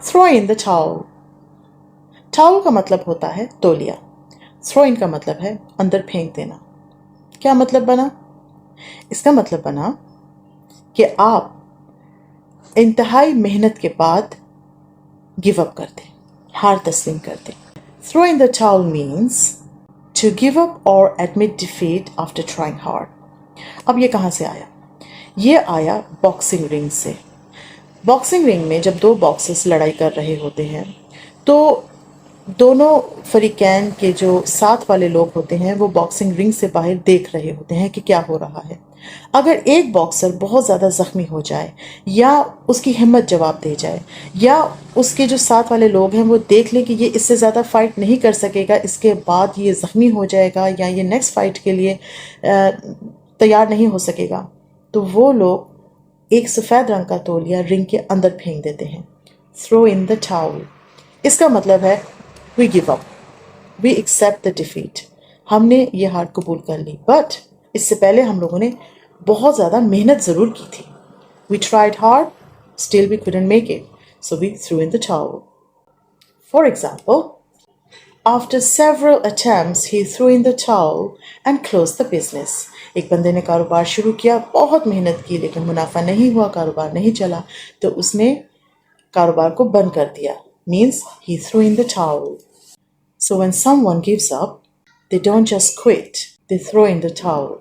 Throw in the towel. Towel का मतलब होता है तौलिया. Throw in का मतलब है अंदर फेंक देना. क्या मतलब बना? इसका मतलब बना कि आप इंतहाई मेहनत के बाद गिव अप कर दें, हार तस्लीम कर दें. Throw in the towel means to give up or admit defeat after trying hard. अब ये कहाँ से आया? ये आया बॉक्सिंग रिंग से. बॉक्सिंग रिंग में जब दो बॉक्सर्स लड़ाई कर रहे होते हैं तो दोनों फरीकैन के जो साथ वाले लोग होते हैं वो बॉक्सिंग रिंग से बाहर देख रहे होते हैं कि क्या हो रहा है. अगर एक बॉक्सर बहुत ज़्यादा ज़ख्मी हो जाए या उसकी हिम्मत जवाब दे जाए या उसके जो साथ वाले लोग हैं वो देख लें कि ये इससे ज़्यादा फाइट नहीं कर सकेगा, इसके बाद ये ज़ख्मी हो जाएगा या ये नेक्स्ट फाइट के लिए तैयार नहीं हो सकेगा, तो वो लोग एक सफ़ेद रंग का तौलिया रिंग के अंदर फेंक देते हैं. Throw in the towel. इसका मतलब है we give up, we accept the defeat. हमने ये हार कबूल कर ली, बट इससे पहले हम लोगों ने बहुत ज़्यादा मेहनत ज़रूर की थी. We tried hard, still we couldn't make it, so we threw in the towel. For example, after several attempts, he threw in the towel and closed the business. एक बंदे ने कारोबार शुरू किया, बहुत मेहनत की, लेकिन मुनाफा नहीं हुआ, कारोबार नहीं चला, तो उसने कारोबार को बंद कर दिया. Means he threw in the towel. So when someone gives up, they don't just quit, they throw in the towel.